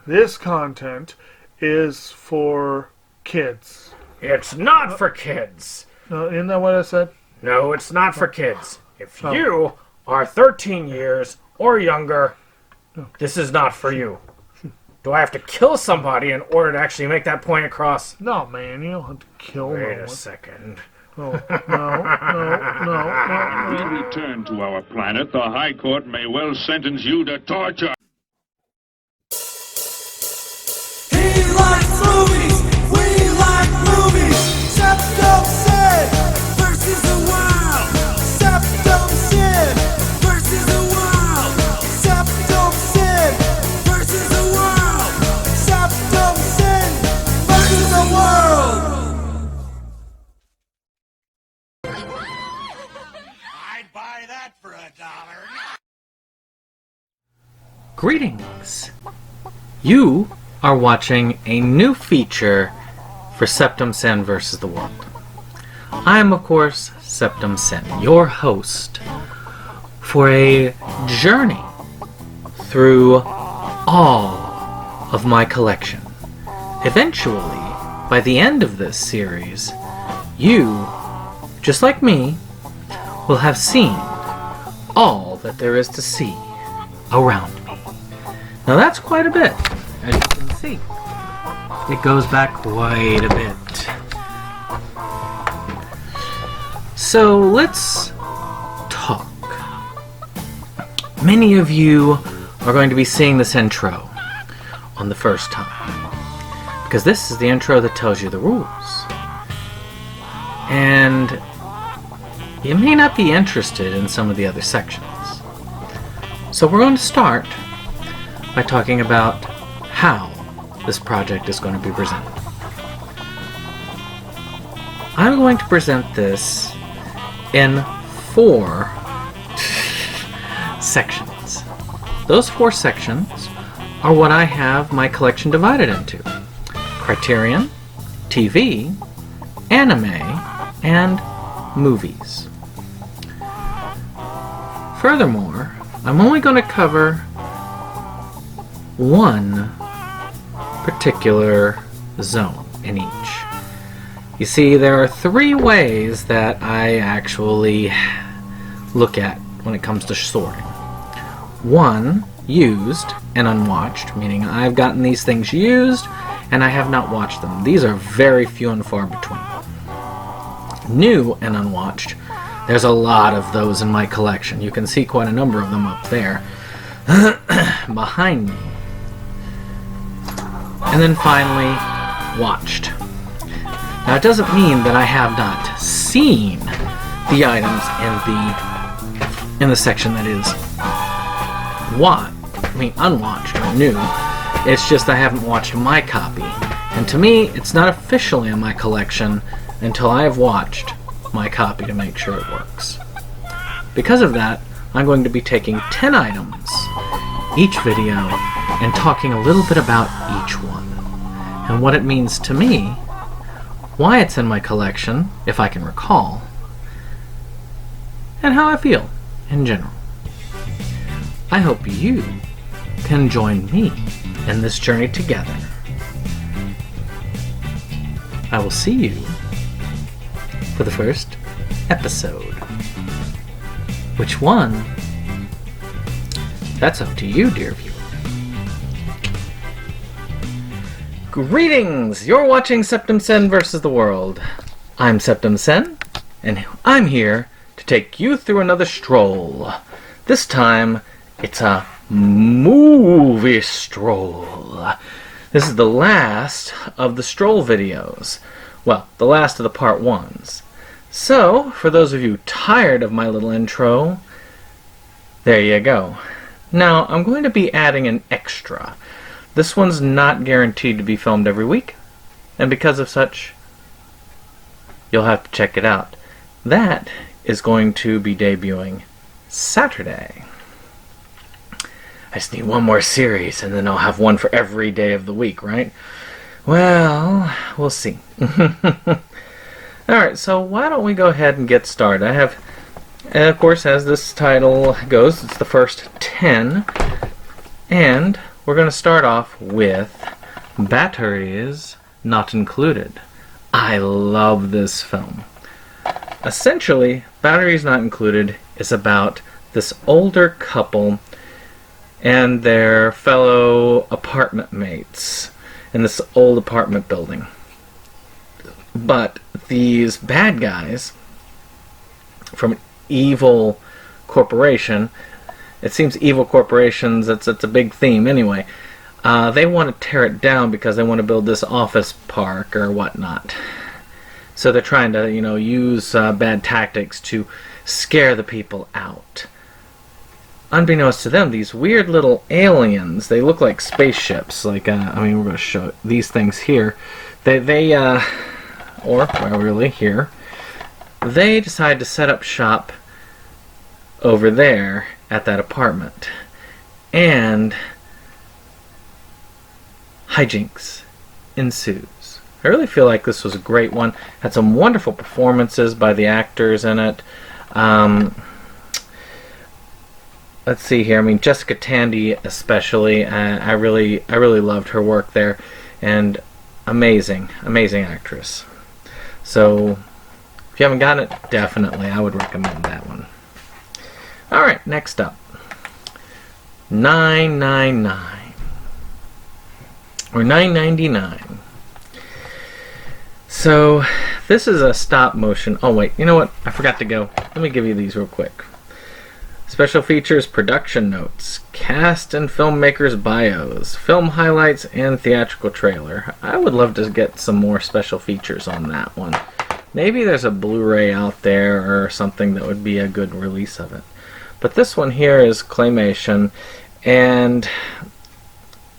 This content is for kids. It's not for kids. Isn't that what I said? No, it's not for kids. If you are 13 years or younger, this is not for you. Do I have to kill somebody in order to actually make that point across? No, man, you don't have to kill Wait no a one. second. Oh, no. When we return to our planet, the High Court may well sentence you to torture. He likes movies, we like movies. Septum Sin versus the world. Septum Sin versus the world. Septum Sin versus the world. Septum Sin versus the world. I'd buy that for $1. Greetings! You are watching a new feature for Septum Sin vs. the World. I am, of course, Septum Sin, your host for a journey through all of my collection. Eventually, by the end of this series, you, just like me, will have seen all that there is to see around me. Now that's quite a bit, as you can see. It goes back quite a bit. So let's talk. Many of you are going to be seeing this intro on the first time, because this is the intro that tells you the rules. And you may not be interested in some of the other sections. So we're going to start by talking about how this project is going to be presented. I'm going to present this in 4 sections. Those 4 sections are what I have my collection divided into: Criterion, TV, anime, and movies. Furthermore, I'm only going to cover one particular zone in each. You see, there are 3 ways that I actually look at when it comes to sorting. 1, used and unwatched, meaning I've gotten these things used and I have not watched them. These are very few and far between. New and unwatched, there's a lot of those in my collection. You can see quite a number of them up there behind me. And then finally, watched. Now it doesn't mean that I have not seen the items in the section that is unwatched or new. It's just I haven't watched my copy. And to me, it's not officially in my collection until I have watched my copy to make sure it works. Because of that, I'm going to be taking 10 items each video and talking a little bit about each one and what it means to me, why it's in my collection, if I can recall, and how I feel in general. I hope you can join me in this journey together. I will see you for the first episode. Which one? That's up to you, dear viewer. Greetings! You're watching Septum Sin vs. the World. I'm Septum Sin, and I'm here to take you through another stroll. This time, it's a movie stroll. This is the last of the Stroll videos. Well, the last of the part 1s. So, for those of you tired of my little intro, there you go. Now, I'm going to be adding an extra. This one's not guaranteed to be filmed every week, and because of such, you'll have to check it out. That is going to be debuting Saturday. I just need one more series, and then I'll have one for every day of the week, right? Well, we'll see. Alright, so why don't we go ahead and get started. I have, of course, as this title goes, it's the first 10, and we're going to start off with Batteries Not Included. I love this film. Essentially, Batteries Not Included is about this older couple and their fellow apartment mates in this old apartment building. But these bad guys from an evil corporation, it seems evil corporations, it's a big theme anyway, they want to tear it down because they want to build this office park or whatnot. So they're trying to, use bad tactics to scare the people out. Unbeknownst to them, these weird little aliens, they look like spaceships. Like, we're going to show these things here. They decide to set up shop over there at that apartment. And hijinks ensues. I really feel like this was a great one. Had some wonderful performances by the actors in it. Let's see here. Jessica Tandy especially. I really loved her work there, and amazing actress. So if you haven't gotten it, definitely I would recommend that one. All right, next up, 999 or 999. So this is a stop motion. Oh wait, you know what? I forgot to go. Let me give you these real quick. Special features, production notes, cast and filmmakers' bios, film highlights, and theatrical trailer. I would love to get some more special features on that one. Maybe there's a Blu-ray out there or something that would be a good release of it. But this one here is claymation, and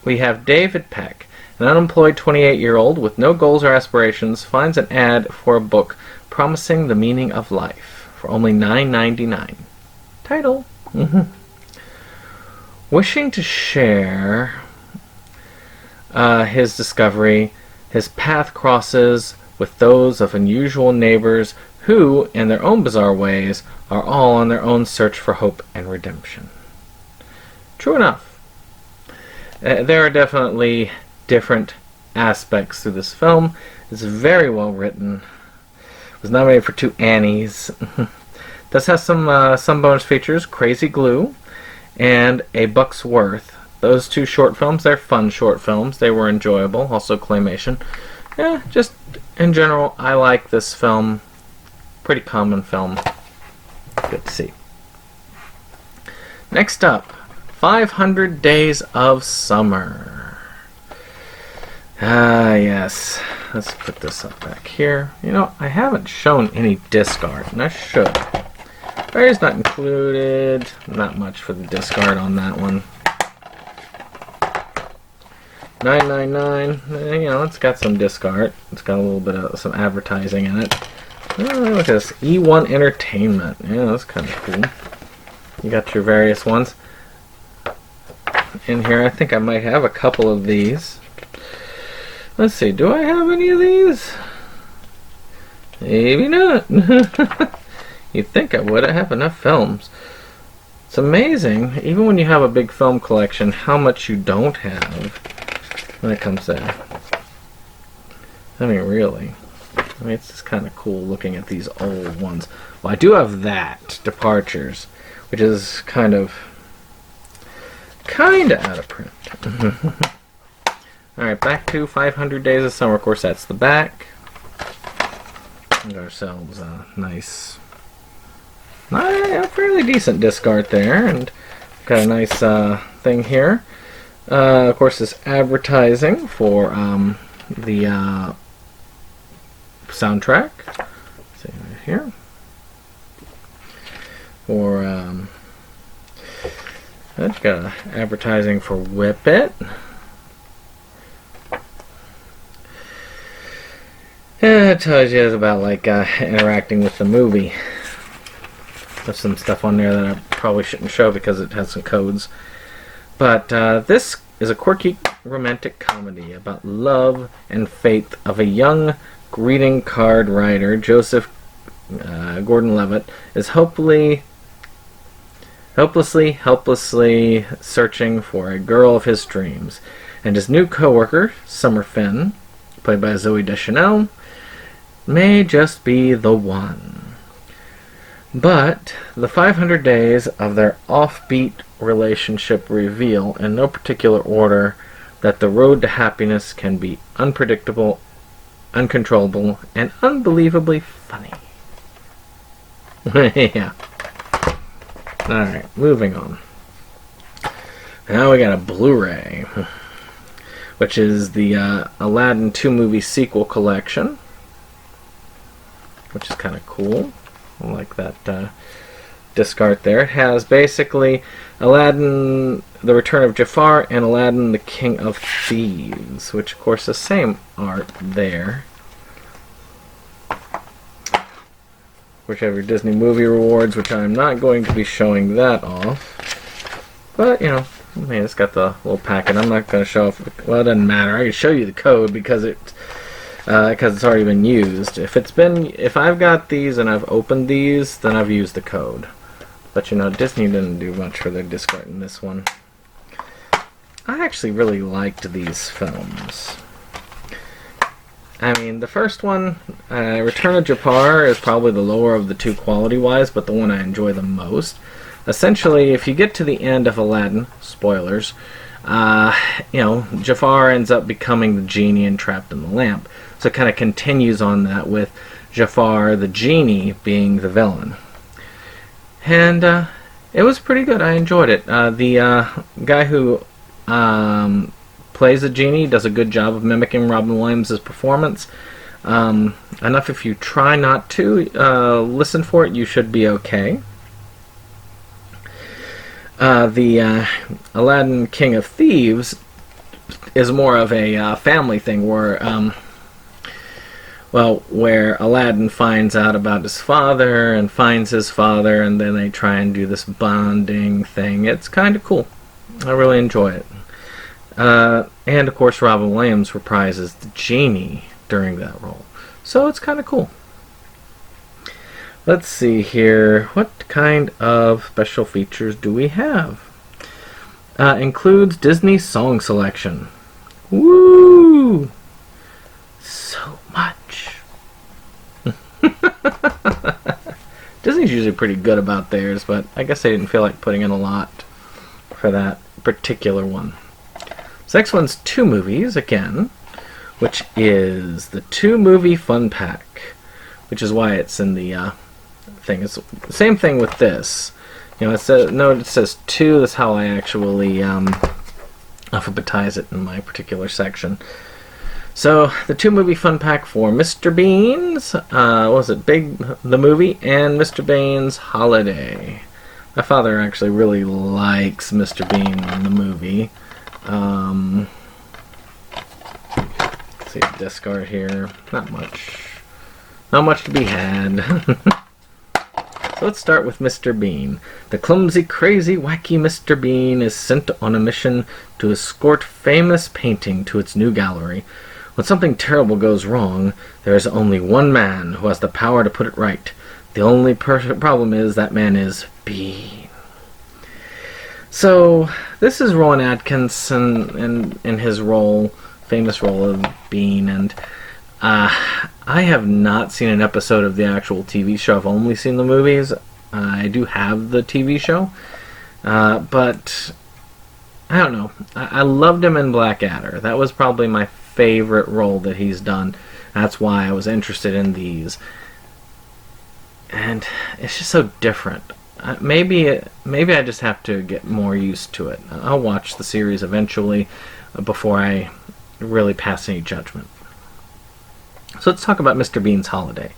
we have David Peck, an unemployed 28-year-old with no goals or aspirations, finds an ad for a book promising the meaning of life for only $9.99. Title. Wishing to share his discovery, his path crosses with those of unusual neighbors who, in their own bizarre ways, are all on their own search for hope and redemption. True enough. There are definitely different aspects to this film. It's very well written. It was nominated for 2 Annies. Does have some bonus features, Crazy Glue and A Buck's Worth. Those 2 short films, they're fun short films. They were enjoyable. Also claymation. Yeah, just in general, I like this film. Pretty common film. Good to see. Next up, 500 Days of Summer. Yes. Let's put this up back here. I haven't shown any disc art, and I should. Batteries Not Included. Not much for the disc art on that one. 999. It's got some disc art. It's got a little bit of some advertising in it. Look at this. E1 Entertainment. Yeah, that's kind of cool. You got your various ones in here. I think I might have a couple of these. Let's see. Do I have any of these? Maybe not. You'd think I would. I have enough films. It's amazing, even when you have a big film collection, how much you don't have when it comes to... really. It's just kind of cool looking at these old ones. Well, I do have that, Departures, which is kind of out of print. Alright, back to 500 Days of Summer. Of course, that's the back. Got ourselves a nice... a fairly decent disc art there, and got a nice thing here. Of course, this advertising for the soundtrack. Let's see right here. For I've got advertising for Whip It. And it tells you about interacting with the movie. There's some stuff on there that I probably shouldn't show because it has some codes. But this is a quirky romantic comedy about love and faith of a young greeting card writer. Joseph Gordon-Levitt is hopefully helplessly searching for a girl of his dreams. And his new co-worker, Summer Finn, played by Zoe Deschanel, may just be the one. But the 500 days of their offbeat relationship reveal, in no particular order, that the road to happiness can be unpredictable, uncontrollable, and unbelievably funny. Yeah. Alright, moving on. Now we got a Blu-ray, which is the Aladdin 2-movie sequel collection, which is kind of cool. I like that disc art there. It has basically Aladdin, The Return of Jafar, and Aladdin, the King of Thieves, which of course is the same art there. Which have your Disney Movie Rewards, which I'm not going to be showing that off. But, you know, I mean, it's got the little packet. I'm not going to show off. Well, it doesn't matter. I can show you the code because it's already been used. If I've got these and I've opened these, then I've used the code. But you know, Disney didn't do much for their disc art in this one. I actually really liked these films. I mean, the first one, Return of Jafar, is probably the lower of the two quality-wise, but the one I enjoy the most. Essentially, if you get to the end of Aladdin, spoilers, you know, Jafar ends up becoming the genie and trapped in the lamp. So it kind of continues on that with Jafar, the genie, being the villain. And it was pretty good. I enjoyed it. The guy who plays the genie does a good job of mimicking Robin Williams' performance. Enough if you try not to listen for it, you should be okay. The Aladdin King of Thieves is more of a family thing where where Aladdin finds out about his father and finds his father, and then they try and do this bonding thing. It's kind of cool. I really enjoy it. And of course Robin Williams reprises the genie during that role. So it's kind of cool. Let's see here. What kind of special features do we have? Includes Disney song selection. Woo! So much. Disney's usually pretty good about theirs, but I guess they didn't feel like putting in a lot for that particular one. So next one's 2 movies again, which is the 2-movie fun pack, which is why it's in the thing. It's the same thing with this. You know, it says 2. That's how I actually alphabetize it in my particular section. So the 2-movie fun pack for Mr. Bean's, the movie, and Mr. Bean's Holiday. My father actually really likes Mr. Bean in the movie. Let's see, disc art here. Not much to be had. So let's start with Mr. Bean. The clumsy, crazy, wacky Mr. Bean is sent on a mission to escort famous painting to its new gallery. When something terrible goes wrong, there is only one man who has the power to put it right. The only problem is that man is Bean. So this is Rowan Atkinson in his famous role of Bean, and I have not seen an episode of the actual TV show. I've only seen the movies. I do have the TV show, but I don't know. I loved him in Blackadder. That was probably my favorite role that he's done. That's why I was interested in these. And it's just so different. Maybe I just have to get more used to it. I'll watch the series eventually before I really pass any judgment. So let's talk about Mr. Bean's Holiday.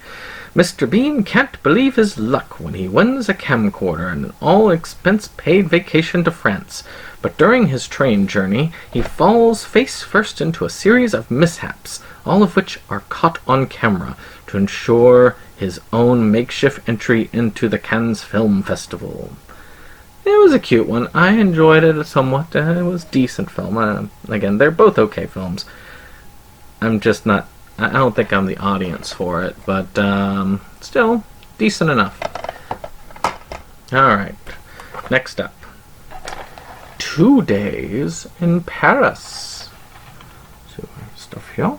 Mr. Bean can't believe his luck when he wins a camcorder and an all-expense-paid vacation to France. But during his train journey, he falls face first into a series of mishaps, all of which are caught on camera to ensure his own makeshift entry into the Cannes Film Festival. It was a cute one. I enjoyed it somewhat. It was a decent film. Again, they're both okay films. I'm just not... I don't think I'm the audience for it, but still, decent enough. Alright. Next up, 2 Days in Paris. So stuff here.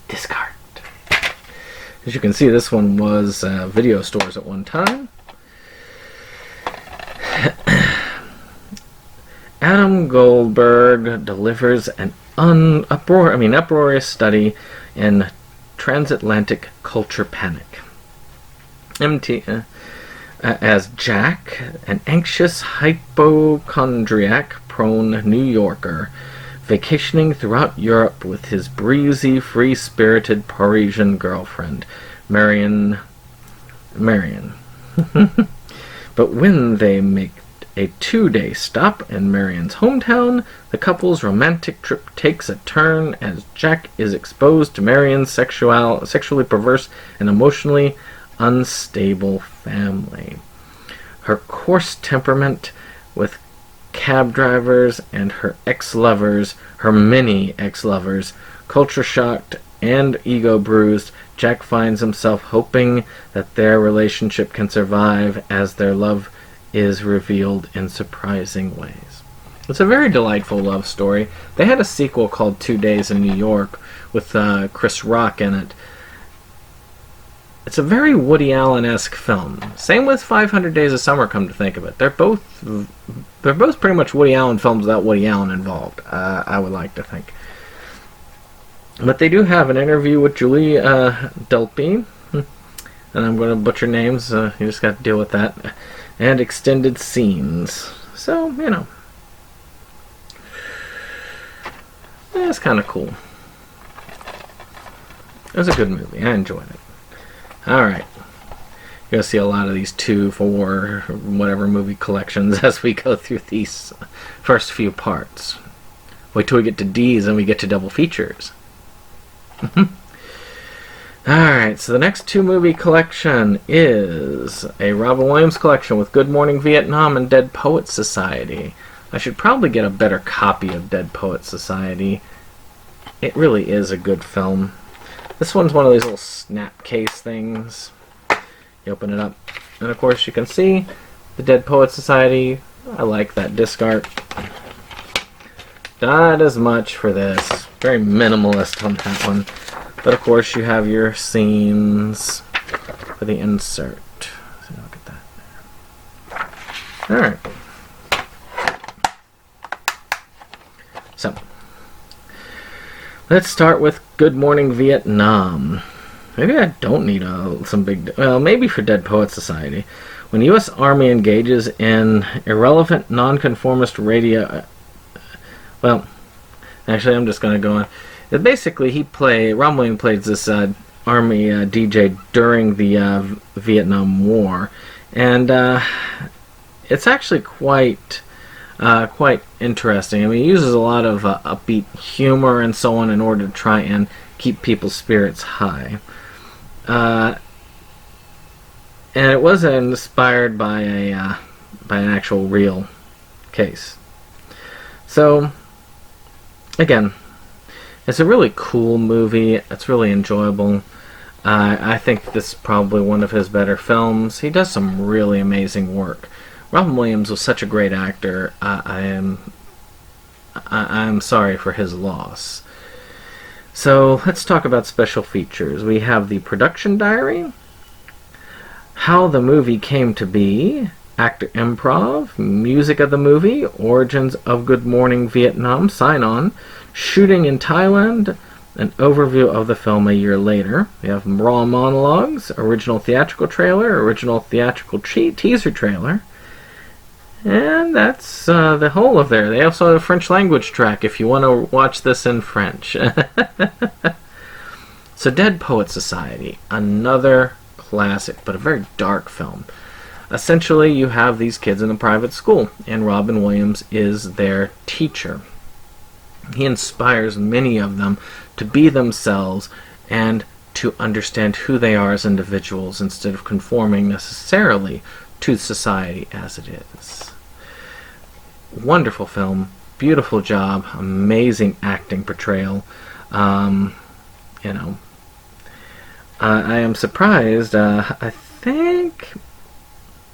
Discard. As you can see, this one was video stores at one time. Adam Goldberg delivers an uproarious study in transatlantic culture panic. As Jack, an anxious hypochondriac-prone New Yorker, vacationing throughout Europe with his breezy, free-spirited Parisian girlfriend, Marion. But when they make a 2-day stop in Marion's hometown, the couple's romantic trip takes a turn as Jack is exposed to Marion's sexually perverse and emotionally unstable family. Her coarse temperament with cab drivers and her many ex-lovers, culture shocked and ego bruised, Jack finds himself hoping that their relationship can survive as their love is revealed in surprising ways. It's a very delightful love story. They had a sequel called 2 Days in New York with Chris Rock in it. It's a very Woody Allen-esque film. Same with 500 Days of Summer, come to think of it. They're both pretty much Woody Allen films without Woody Allen involved, I would like to think. But they do have an interview with Julie Delpy, and I'm going to butcher names, you just got to deal with that, and extended scenes. So, you know, it's kind of cool. It was a good movie. I enjoyed it. Alright. You're going to see a lot of these 2, 4, whatever movie collections as we go through these first few parts. Wait till we get to D's and we get to double features. Alright, so the next 2 movie collection is a Robin Williams collection with Good Morning Vietnam and Dead Poets Society. I should probably get a better copy of Dead Poets Society. It really is a good film. This one's one of these little snap case things. You open it up, and of course you can see the Dead Poets Society. I like that disc art. Not as much for this. Very minimalist on that one. But of course you have your scenes for the insert. So look at that there. Alright. So, let's start with Good Morning Vietnam. Maybe I don't need some big... Well, maybe for Dead Poets Society. When the U.S. Army engages in irrelevant, nonconformist radio... well, actually, I'm just going to go on. Basically, Ron Williams plays this Army DJ during the Vietnam War. And it's actually quite interesting. I mean, he uses a lot of upbeat humor and so on in order to try and keep people's spirits high. And it was inspired by an actual real case. So, again, it's a really cool movie. It's really enjoyable. I think this is probably one of his better films. He does some really amazing work. Robin Williams was such a great actor. I'm sorry for his loss. So let's talk about special features. We have the production diary, how the movie came to be, actor improv, music of the movie, origins of Good Morning Vietnam, sign on, shooting in Thailand, an overview of the film a year later. We have raw monologues, original theatrical trailer, original theatrical teaser trailer. And that's the whole of there. They also have a French language track if you want to watch this in French. So Dead Poets Society, another classic, but a very dark film. Essentially, you have these kids in a private school, and Robin Williams is their teacher. He inspires many of them to be themselves and to understand who they are as individuals instead of conforming necessarily to society as it is. Wonderful film, beautiful job, amazing acting portrayal. I am surprised. I think.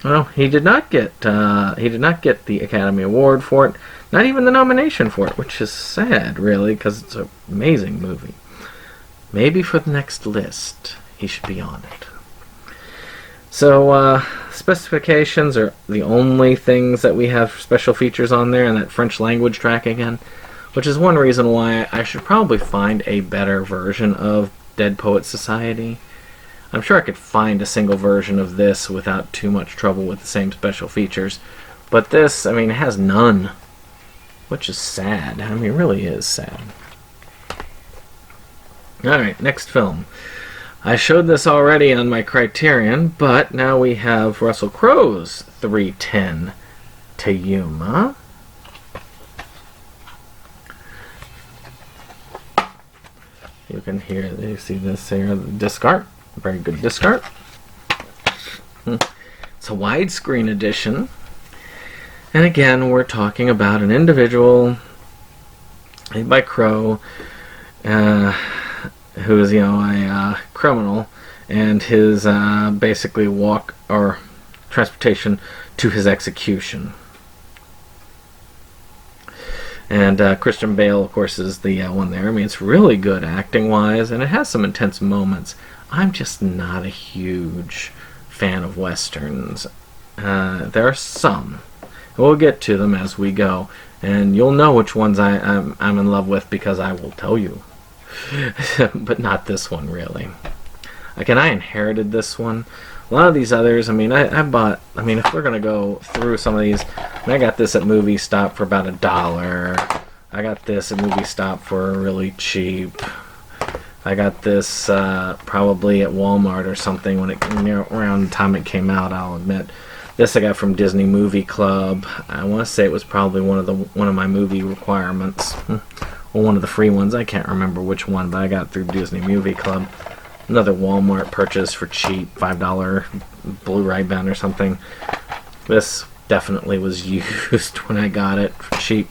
Well, he did not get the Academy Award for it. Not even the nomination for it, which is sad, really, because it's an amazing movie. Maybe for the next list, he should be on it. So, specifications are the only things that we have special features on there, and that French language track again, which is one reason why I should probably find a better version of Dead Poets Society. I'm sure I could find a single version of this without too much trouble with the same special features. But this, I mean, it has none, which is sad. I mean, it really is sad. Alright, next film. I showed this already on my Criterion, but now we have Russell Crowe's 3:10 to Yuma. You can hear, you see this here, the disc art. Very good disc art. It's a widescreen edition. And again, we're talking about an individual played by Crowe, who is, a criminal, and his basically walk or transportation to his execution. And Christian Bale, of course, is the one there. I mean, it's really good acting-wise, and it has some intense moments. I'm just not a huge fan of Westerns. There are some. We'll get to them as we go, and you'll know which ones I'm in love with because I will tell you. But not this one, really. Again, I inherited this one. A lot of these others, I mean, I bought, I mean, if we're going to go through some of these, I got this at Movie Stop for about $1. I got this at Movie Stop for really cheap. I got this probably at Walmart or something when around the time it came out, I'll admit. This I got from Disney Movie Club. I want to say it was probably one of my movie requirements. Or one of the free ones. I can't remember which one, but I got it through Disney Movie Club. Another Walmart purchase for cheap, $5 Blu-ray bin or something. This definitely was used when I got it for cheap.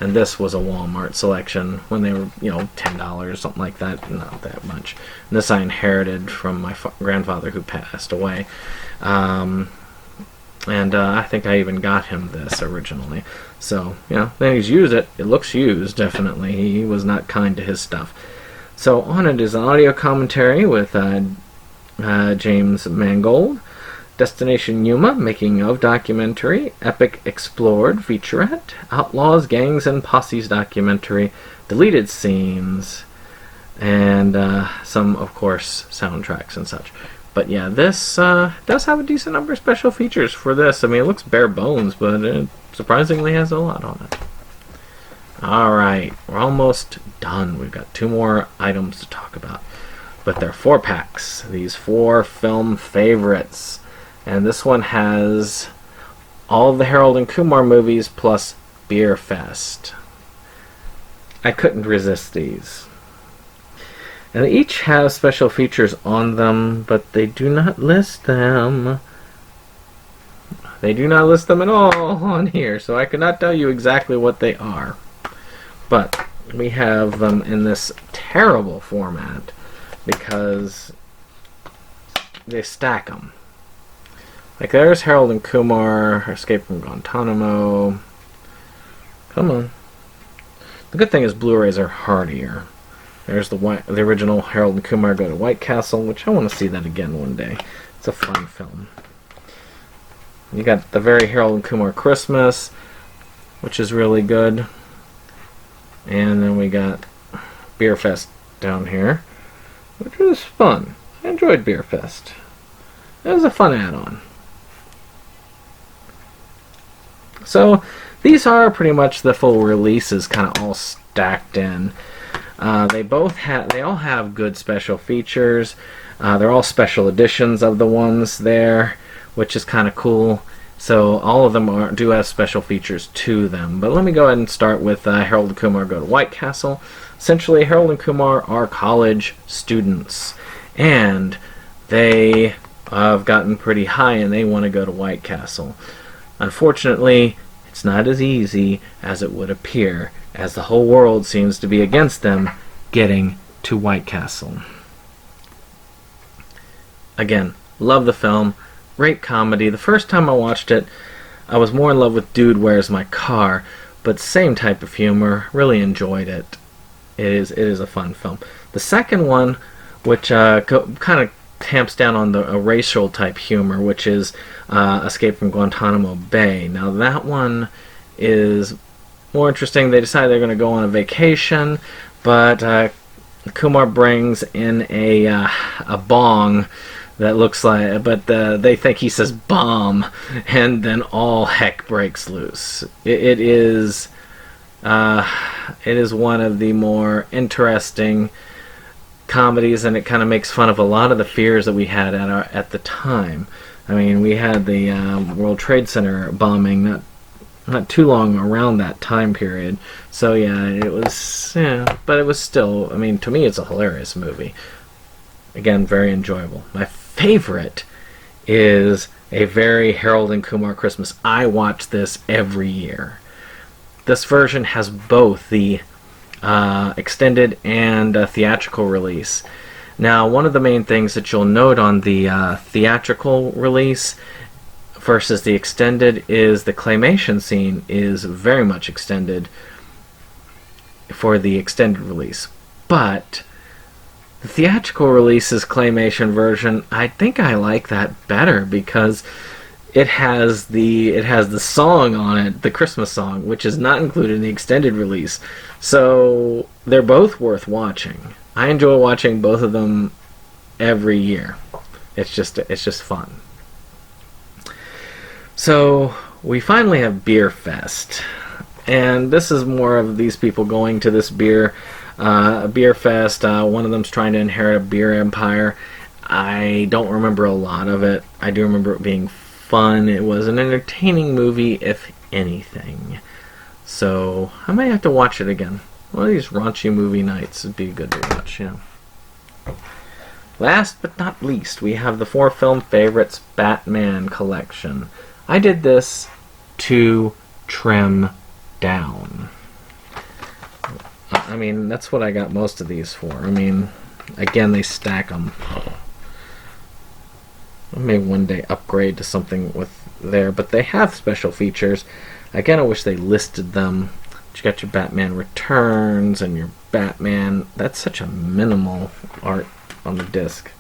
And this was a Walmart selection when they were, $10, something like that. Not that much. And this I inherited from my grandfather who passed away. And I think I even got him this originally. So, then he's used it. It looks used, definitely. He was not kind to his stuff. So on it is an audio commentary with James Mangold. Destination Yuma, making of documentary. Epic Explored featurette. Outlaws, Gangs, and Posses documentary. Deleted scenes. And some, of course, soundtracks and such. But yeah, this does have a decent number of special features for this. I mean, it looks bare bones, but it surprisingly has a lot on it. Alright, we're almost done. We've got 2 more items to talk about. But they're 4-packs. These 4 film favorites. And this one has all of the Harold and Kumar movies plus Beer Fest. I couldn't resist these. And they each have special features on them, but they do not list them. They do not list them at all on here, so I could not tell you exactly what they are. But we have them in this terrible format because they stack them. Like there's Harold and Kumar, Escape from Guantanamo. Come on. The good thing is Blu-rays are hardier. There's the original Harold and Kumar Go to White Castle, which I want to see that again one day. It's a fun film. You got the very Harold and Kumar Christmas, which is really good. And then we got Beer Fest down here, which was fun. I enjoyed Beer Fest. It was a fun add-on. So these are pretty much the full releases, kind of all stacked in. They all have good special features. They're all special editions of the ones there, which is kind of cool. So all of them do have special features to them. But let me go ahead and start with Harold and Kumar Go to White Castle. Essentially, Harold and Kumar are college students, and they have gotten pretty high, and they want to go to White Castle. Unfortunately, it's not as easy as it would appear, as the whole world seems to be against them getting to White Castle. again, love the film. Great comedy. The first time I watched it, I was more in love with Dude, Where's My Car? But same type of humor. Really enjoyed it. It is a fun film. The second one, which kind of tamps down on the racial type humor, which is Escape from Guantanamo Bay. Now that one is more interesting. They decide they're going to go on a vacation, but Kumar brings in a bong that looks like, but they think he says bomb, and then all heck breaks loose. It is one of the more interesting comedies, and it kind of makes fun of a lot of the fears that we had at the time. I mean, we had the World Trade Center bombing not too long around that time period. So yeah, it was, but it was still, I mean, to me it's a hilarious movie. Again, very enjoyable. My favorite is a very Harold and Kumar Christmas. I watch this every year. This version has both the extended and theatrical release. Now, one of the main things that you'll note on the theatrical release versus the extended is the claymation scene is very much extended for the extended release. But the theatrical release's claymation version, I think I like that better because it has the song on it, the Christmas song, which is not included in the extended release. So they're both worth watching. I enjoy watching both of them every year. It's just fun. So we finally have Beer Fest, and this is more of these people going to this beer fest. One of them's trying to inherit a beer empire. I don't remember a lot of it. I do remember it being fun. It was an entertaining movie, if anything. So I might have to watch it again. One of these raunchy movie nights would be good to watch, yeah. Last but not least, we have the 4 film favorites Batman collection. I did this to trim down. I mean, that's what I got most of these for. I mean, again, they stack them. I may one day upgrade to something with there, but they have special features. Again, I wish they listed them. You got your Batman Returns and your Batman. That's such a minimal art on the disc.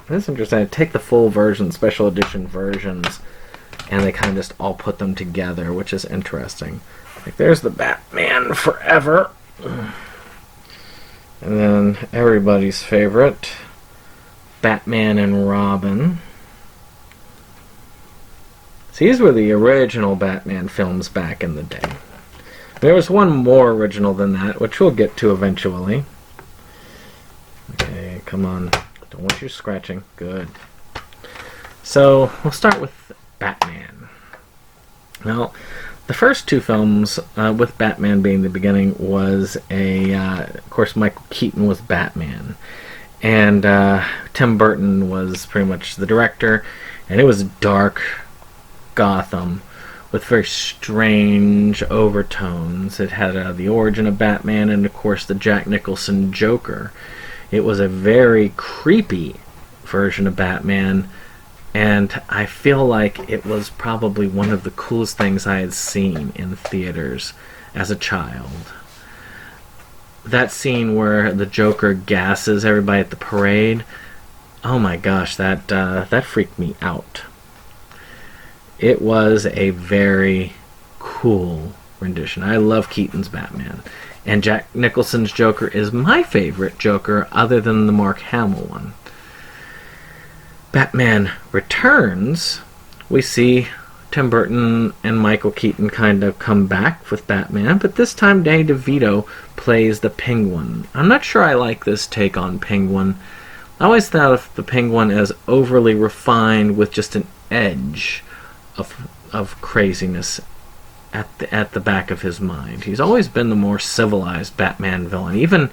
That's interesting. I take the full version, special edition versions, and they kind of just all put them together, which is interesting. Like, there's the Batman Forever. And then everybody's favorite, Batman and Robin. See, these were the original Batman films back in the day. There was one more original than that, which we'll get to eventually. Okay, come on. Don't want you scratching. Good. So, we'll start with Batman. Now, the first 2 films, with Batman being the beginning, was of course, Michael Keaton was Batman. And Tim Burton was pretty much the director. And it was dark Gotham with very strange overtones. It had the origin of Batman and, of course, the Jack Nicholson Joker. It was a very creepy version of Batman, and I feel like it was probably one of the coolest things I had seen in theaters as a child. That scene where the Joker gasses everybody at the parade, oh my gosh, that freaked me out. It was a very cool rendition. I love Keaton's Batman. And Jack Nicholson's Joker is my favorite Joker other than the Mark Hamill one. Batman Returns, we see Tim Burton and Michael Keaton kind of come back with Batman, but this time Danny DeVito plays the Penguin. I'm not sure I like this take on Penguin. I always thought of the Penguin as overly refined with just an edge of craziness at the back of his mind. He's always been the more civilized Batman villain. Even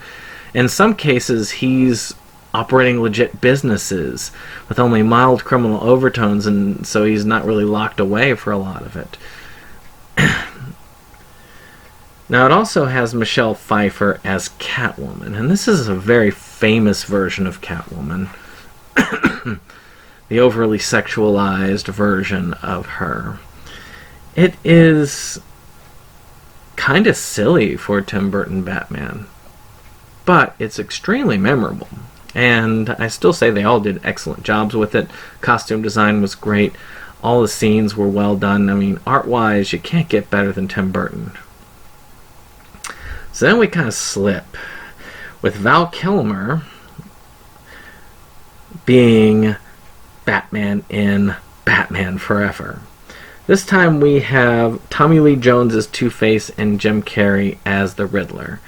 in some cases, he's operating legit businesses with only mild criminal overtones, and so he's not really locked away for a lot of it. Now, it also has Michelle Pfeiffer as Catwoman, and this is a very famous version of Catwoman. the overly sexualized version of her. It is kind of silly for Tim Burton Batman, but it's extremely memorable. And I still say they all did excellent jobs with it. Costume design was great. All the scenes were well done. I mean, art-wise, you can't get better than Tim Burton. So then we kind of slip with Val Kilmer being Batman in Batman Forever. This time we have Tommy Lee Jones as Two-Face and Jim Carrey as the Riddler.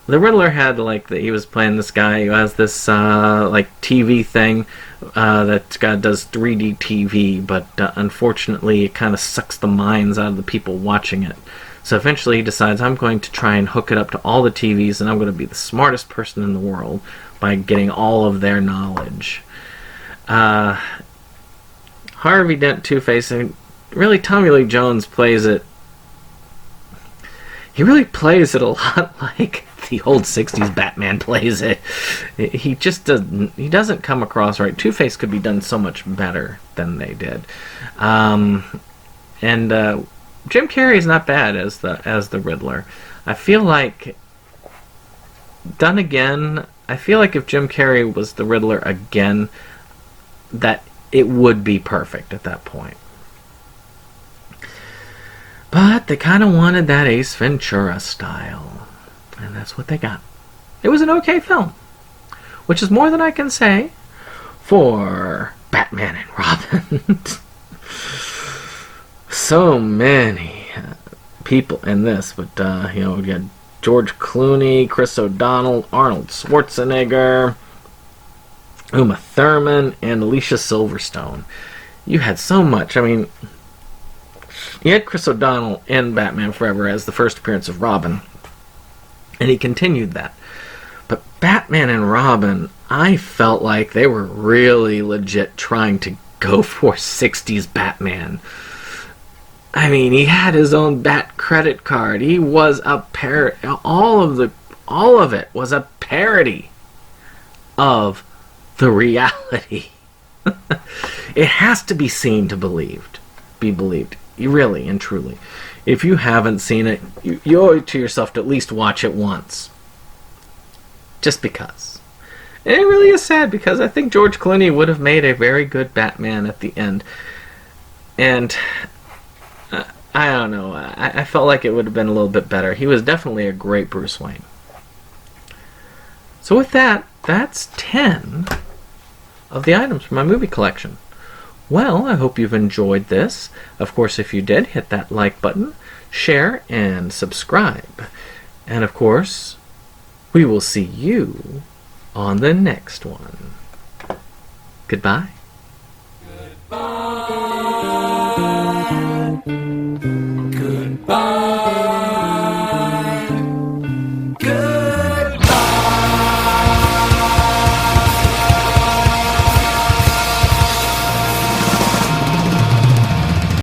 The Riddler had he was playing this guy who has this TV thing that does 3D TV, but unfortunately it kind of sucks the minds out of the people watching it. So eventually he decides, I'm going to try and hook it up to all the TVs, and I'm going to be the smartest person in the world by getting all of their knowledge. Harvey Dent Two-Face, and really Tommy Lee Jones plays it. He really plays it a lot like the old 60s Batman plays it. He just doesn't come across right. Two-Face could be done so much better than they did. And Jim Carrey is not bad as the Riddler. I feel like, done again, I feel like if Jim Carrey was the Riddler again, that it would be perfect at that point. But they kind of wanted that Ace Ventura style. And that's what they got. It was an okay film. Which is more than I can say for Batman and Robin. So many people in this. But, we got George Clooney, Chris O'Donnell, Arnold Schwarzenegger, Uma Thurman, and Alicia Silverstone. You had so much. I mean, you had Chris O'Donnell in Batman Forever as the first appearance of Robin, and he continued that. But Batman and Robin, I felt like they were really legit trying to go for 60s Batman. I mean, he had his own Bat credit card. He was a parody. All of it was a parody of the reality. It has to be seen to be believed. You really and truly. If you haven't seen it, you owe it to yourself to at least watch it once. Just because. And it really is sad, because I think George Clooney would have made a very good Batman at the end. And I don't know. I felt like it would have been a little bit better. He was definitely a great Bruce Wayne. So with that, that's 10 of the items from my movie collection. Well, I hope you've enjoyed this. Of course, if you did, hit that like button, share, and subscribe. And of course, we will see you on the next one. Goodbye.